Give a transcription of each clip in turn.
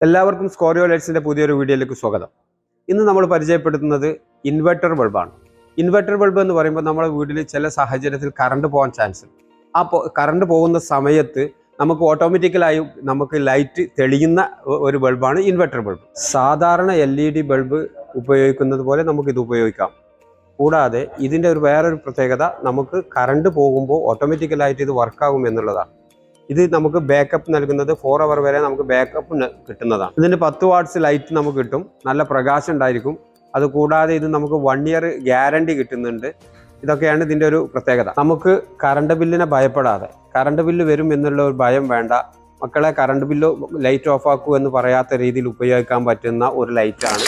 എല്ലാവർക്കും സ്കോറിയോ ലൈറ്റ്സിന്റെ പുതിയൊരു വീഡിയോയിലേക്ക് സ്വാഗതം. ഇന്ന് നമ്മൾ പരിചയപ്പെടുത്തുന്നത് ഇൻവെർട്ടർ ബൾബാണ്. ഇൻവെർട്ടർ ബൾബ് എന്ന് പറയുമ്പോൾ നമ്മുടെ വീട്ടിൽ ചില സാഹചര്യത്തിൽ കറണ്ട് പോകാൻ ചാൻസ് ഉണ്ട്. ആ കറണ്ട് പോകുന്ന സമയത്ത് നമുക്ക് ഓട്ടോമാറ്റിക്കലായി നമുക്ക് ലൈറ്റ് തെളിയുന്ന ഒരു ബൾബാണ് ഇൻവെർട്ടർ ബൾബ്. സാധാരണ LED ബൾബ് ഉപയോഗിക്കുന്നത് പോലെ നമുക്ക് ഇത് ഉപയോഗിക്കാം. കൂടാതെ ഇതിൻ്റെ വേറൊരു പ്രത്യേകത, നമുക്ക് കറണ്ട് പോകുമ്പോൾ ഓട്ടോമാറ്റിക്കലായിട്ട് ഇത് വർക്കാകും എന്നുള്ളതാണ്. ഇത് നമുക്ക് ബാക്കപ്പ് നൽകുന്നത് 4 hour വരെ നമുക്ക് ബാക്കപ്പ് കിട്ടുന്നതാണ്. ഇതിന് 10 watts ലൈറ്റ് നമുക്ക് കിട്ടും, നല്ല പ്രകാശം ഉണ്ടായിരിക്കും. അതുകൂടാതെ ഇത് നമുക്ക് 1 year ഗ്യാരണ്ടി കിട്ടുന്നുണ്ട്. ഇതൊക്കെയാണ് ഇതിൻ്റെ ഒരു പ്രത്യേകത. നമുക്ക് കറണ്ട് ബില്ലിനെ ഭയപ്പെടാതെ, കറണ്ട് ബില്ല് വരും എന്നുള്ള ഒരു ഭയം വേണ്ട. മക്കളെ കറണ്ട് ബില്ല് ലൈറ്റ് ഓഫ് ആക്കൂ എന്ന് പറയാത്ത രീതിയിൽ ഉപയോഗിക്കാൻ പറ്റുന്ന ഒരു ലൈറ്റാണ്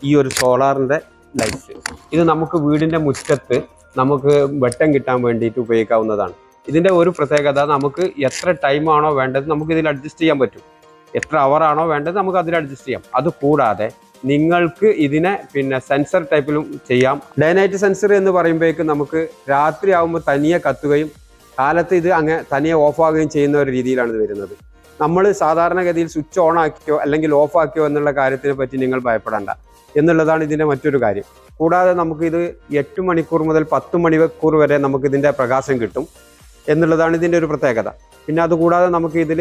ഈ ഒരു സോളാറിൻ്റെ ലൈറ്റ്. ഇത് നമുക്ക് വീടിൻ്റെ മുറ്റത്ത് നമുക്ക് വെട്ടം കിട്ടാൻ വേണ്ടിയിട്ട് ഉപയോഗിക്കാവുന്നതാണ്. ഇതിൻ്റെ ഒരു പ്രത്യേകത, നമുക്ക് എത്ര ടൈമാണോ വേണ്ടത് നമുക്ക് ഇതിൽ അഡ്ജസ്റ്റ് ചെയ്യാൻ പറ്റും. എത്ര അവറാണോ വേണ്ടത് നമുക്ക് അതിൽ അഡ്ജസ്റ്റ് ചെയ്യാം. അതുകൂടാതെ നിങ്ങൾക്ക് ഇതിനെ സെൻസർ ടൈപ്പിലും ചെയ്യാം. ഡേ നൈറ്റ് സെൻസർ എന്ന് പറയുമ്പോഴേക്കും നമുക്ക് രാത്രി ആകുമ്പോൾ തനിയെ കത്തുകയും കാലത്ത് ഇത് അങ്ങനെ തനിയെ ഓഫാകുകയും ചെയ്യുന്ന ഒരു രീതിയിലാണ് ഇത് വരുന്നത്. നമ്മൾ സാധാരണഗതിയിൽ സ്വിച്ച് ഓൺ ആക്കിയോ അല്ലെങ്കിൽ ഓഫ് ആക്കിയോ എന്നുള്ള കാര്യത്തിനെ പറ്റി നിങ്ങൾ ഭയപ്പെടേണ്ട എന്നുള്ളതാണ് ഇതിൻ്റെ മറ്റൊരു കാര്യം. കൂടാതെ നമുക്കിത് 8 മണിക്കൂർ മുതൽ 10 മണിക്കൂർ വരെ നമുക്കിതിൻ്റെ പ്രകാശം കിട്ടും എന്നുള്ളതാണ് ഇതിൻ്റെ ഒരു പ്രത്യേകത. പിന്നെ അതുകൂടാതെ നമുക്ക് ഇതിൽ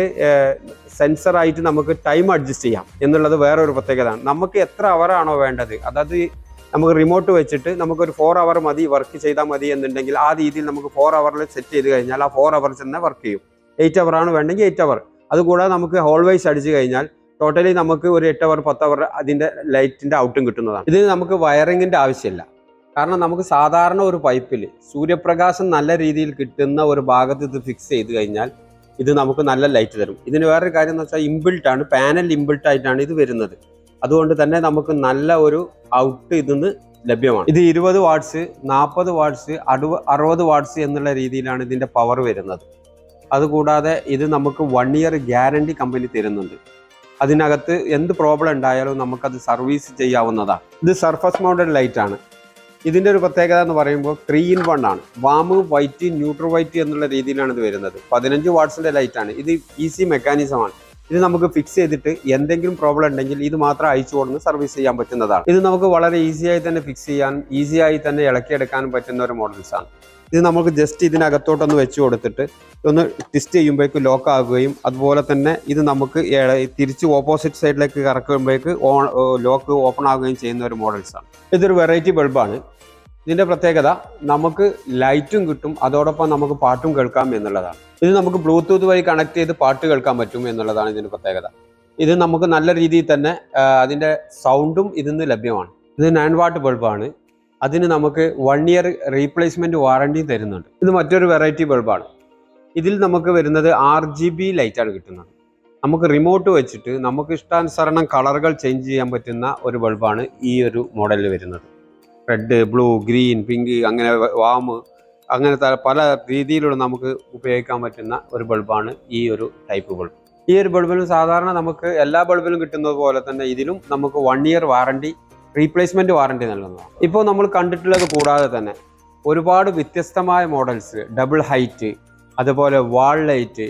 സെൻസറായിട്ട് നമുക്ക് ടൈം അഡ്ജസ്റ്റ് ചെയ്യാം എന്നുള്ളത് വേറൊരു പ്രത്യേകതയാണ്. നമുക്ക് എത്ര അവറാണോ വേണ്ടത്, അതായത് നമുക്ക് റിമോട്ട് വെച്ചിട്ട് നമുക്കൊരു 4 hour മതി വർക്ക് ചെയ്താൽ മതി എന്നുണ്ടെങ്കിൽ ആ രീതിയിൽ നമുക്ക് 4 hour സെറ്റ് ചെയ്ത് കഴിഞ്ഞാൽ ആ 4 hours തന്നെ വർക്ക് ചെയ്യും. 8 hour ആണ് വേണ്ടെങ്കിൽ 8 hour. അതുകൂടാതെ നമുക്ക് ഹോൾവൈസ് അടിച്ച് കഴിഞ്ഞാൽ ടോട്ടലി നമുക്ക് ഒരു 8 hour 10 hour അതിൻ്റെ ലൈറ്റിൻ്റെ ഔട്ടും കിട്ടുന്നതാണ്. ഇതിന് നമുക്ക് വയറിങ്ങിൻ്റെ ആവശ്യമില്ല. കാരണം നമുക്ക് സാധാരണ ഒരു പൈപ്പിൽ സൂര്യപ്രകാശം നല്ല രീതിയിൽ കിട്ടുന്ന ഒരു ഭാഗത്ത് ഇത് ഫിക്സ് ചെയ്ത് കഴിഞ്ഞാൽ ഇത് നമുക്ക് നല്ല ലൈറ്റ് തരും. ഇതിന് വേറൊരു കാര്യം എന്ന് വെച്ചാൽ ഇൻബിൽട്ടാണ്, പാനൽ ഇൻബിൽട്ടായിട്ടാണ് ഇത് വരുന്നത്. അതുകൊണ്ട് തന്നെ നമുക്ക് നല്ല ഒരു ഔട്ട് ഇതിന്ന് ലഭ്യമാണ്. ഇത് 20 watts, 40 watts, 60 watts എന്നുള്ള രീതിയിലാണ് ഇതിൻ്റെ പവർ വരുന്നത്. അതുകൂടാതെ ഇത് നമുക്ക് 1 year ഗ്യാരണ്ടി കമ്പനി തരുന്നുണ്ട്. അതിനകത്ത് എന്ത് പ്രോബ്ലം ഉണ്ടായാലും നമുക്കത് സർവീസ് ചെയ്യാവുന്നതാണ്. ഇത് സർഫസ് മൗണ്ടഡ് ലൈറ്റ് ആണ്. ഇതിൻ്റെ ഒരു പ്രത്യേകത എന്ന് പറയുമ്പോൾ 3 in 1 ആണ്. വാം, വൈറ്റ്, ന്യൂട്രൽ വൈറ്റ് എന്നുള്ള രീതിയിലാണ് ഇത് വരുന്നത്. 15 watts ലൈറ്റാണ്. ഇത് ഈസി മെക്കാനിസമാണ്. ഇത് നമുക്ക് ഫിക്സ് ചെയ്തിട്ട് എന്തെങ്കിലും പ്രോബ്ലം ഉണ്ടെങ്കിൽ ഇത് മാത്രം അയച്ചു കൊടുന്ന് സർവീസ് ചെയ്യാൻ പറ്റുന്നതാണ്. ഇത് നമുക്ക് വളരെ ഈസിയായി തന്നെ ഫിക്സ് ചെയ്യാനും ഈസിയായി തന്നെ ഇളക്കിയെടുക്കാനും പറ്റുന്ന ഒരു മോഡൽസാണ്. ഇത് നമുക്ക് ജസ്റ്റ് ഇതിനകത്തോട്ടൊന്ന് വെച്ച് കൊടുത്തിട്ട് ഒന്ന് ട്വിസ്റ്റ് ചെയ്യുമ്പോഴേക്ക് ലോക്ക് ആകുകയും അതുപോലെ തന്നെ ഇത് നമുക്ക് തിരിച്ച് ഓപ്പോസിറ്റ് സൈഡിലേക്ക് കറക്കുമ്പോഴേക്ക് ലോക്ക് ഓപ്പൺ ആകുകയും ചെയ്യുന്ന ഒരു മോഡൽസാണ്. ഇതൊരു വെറൈറ്റി ബൾബാണ്. ഇതിൻ്റെ പ്രത്യേകത, നമുക്ക് ലൈറ്റും കിട്ടും, അതോടൊപ്പം നമുക്ക് പാട്ടും കേൾക്കാം എന്നുള്ളതാണ്. ഇത് നമുക്ക് ബ്ലൂടൂത്ത് വഴി കണക്ട് ചെയ്ത് പാട്ട് കേൾക്കാൻ പറ്റും എന്നുള്ളതാണ് ഇതിൻ്റെ പ്രത്യേകത. ഇത് നമുക്ക് നല്ല രീതിയിൽ തന്നെ അതിൻ്റെ സൗണ്ടും ഇതിന്ന് ലഭ്യമാണ്. ഇത് 9 watt ബൾബാണ്. അതിന് നമുക്ക് 1 year റീപ്ലേസ്മെൻറ്റ് വാറണ്ടി തരുന്നുണ്ട്. ഇത് മറ്റൊരു വെറൈറ്റി ബൾബാണ്. ഇതിൽ നമുക്ക് വരുന്നത് RGB ലൈറ്റാണ് കിട്ടുന്നത്. നമുക്ക് റിമോട്ട് വെച്ചിട്ട് നമുക്ക് ഇഷ്ടാനുസരണം കളറുകൾ ചേഞ്ച് ചെയ്യാൻ പറ്റുന്ന ഒരു ബൾബാണ് ഈ ഒരു മോഡലിൽ വരുന്നത്. റെഡ്, ബ്ലൂ, ഗ്രീൻ, പിങ്ക്, അങ്ങനെ വാം, അങ്ങനത്തെ പല രീതിയിലുള്ള നമുക്ക് ഉപയോഗിക്കാൻ പറ്റുന്ന ഒരു ബൾബാണ് ഈ ഒരു ടൈപ്പ് ബൾബ്. ഈ ഒരു ബൾബിലും സാധാരണ നമുക്ക് എല്ലാ ബൾബിലും കിട്ടുന്നത് പോലെ തന്നെ ഇതിലും നമുക്ക് 1 year വാറണ്ടി, റീപ്ലേസ്മെൻറ്റ് വാറണ്ടി നൽകുന്നതാണ്. ഇപ്പോൾ നമ്മൾ കണ്ടിട്ടുള്ളത് കൂടാതെ തന്നെ ഒരുപാട് വ്യത്യസ്തമായ മോഡൽസ്, ഡബിൾ ഹൈറ്റ്, അതുപോലെ വാൾ ലൈറ്റ്,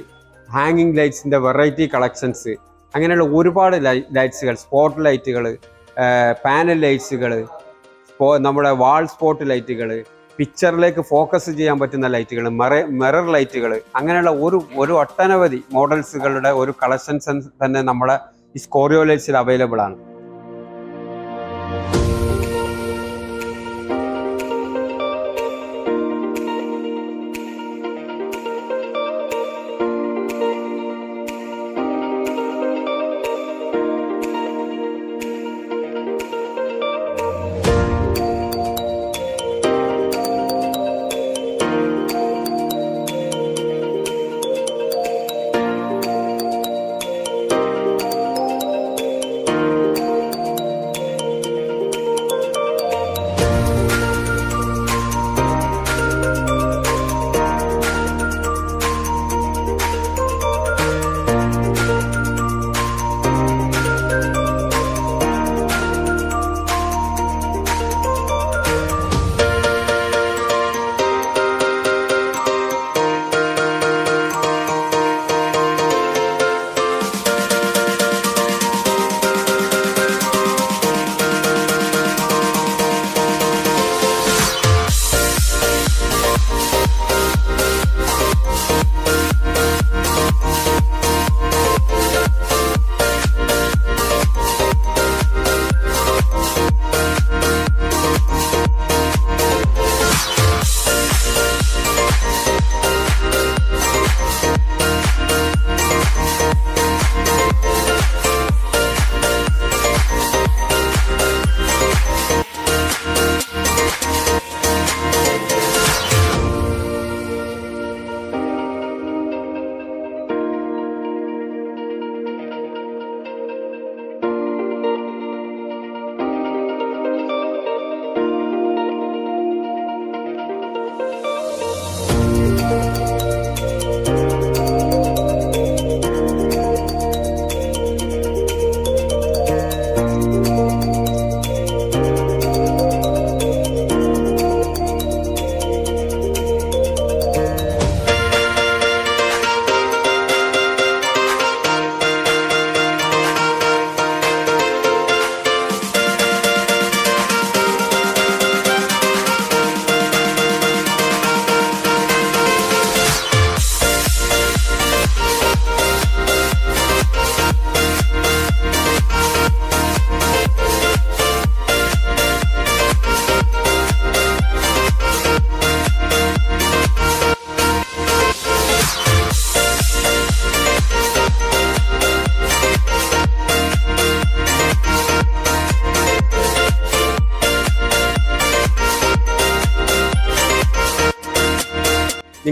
ഹാങ്ങിങ് ലൈറ്റ്സിൻ്റെ വെറൈറ്റി കളക്ഷൻസ്, അങ്ങനെയുള്ള ഒരുപാട് ലൈറ്റ്സുകൾ, സ്പോട്ട് ലൈറ്റുകൾ, പാനൽ ലൈറ്റ്സുകൾ, നമ്മുടെ വാൾ സ്പോട്ട് ലൈറ്റുകൾ, പിക്ചറിലേക്ക് ഫോക്കസ് ചെയ്യാൻ പറ്റുന്ന ലൈറ്റുകൾ, മിറർ ലൈറ്റുകൾ, അങ്ങനെയുള്ള ഒരു ഒട്ടനവധി മോഡൽസുകളുടെ ഒരു കളക്ഷൻസ് തന്നെ നമ്മുടെ ഈ സ്കോറിയോ ലൈറ്റ്സിൽ അവൈലബിൾ ആണ്.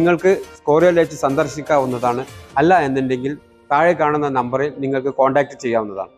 നിങ്ങൾക്ക് സ്കോറിയോ ലൈറ്റ് സന്ദർശിക്കാവുന്നതാണ്. അല്ല എന്നുണ്ടെങ്കിൽ താഴെ കാണുന്ന നമ്പറിൽ നിങ്ങൾക്ക് കോൺടാക്റ്റ് ചെയ്യാവുന്നതാണ്.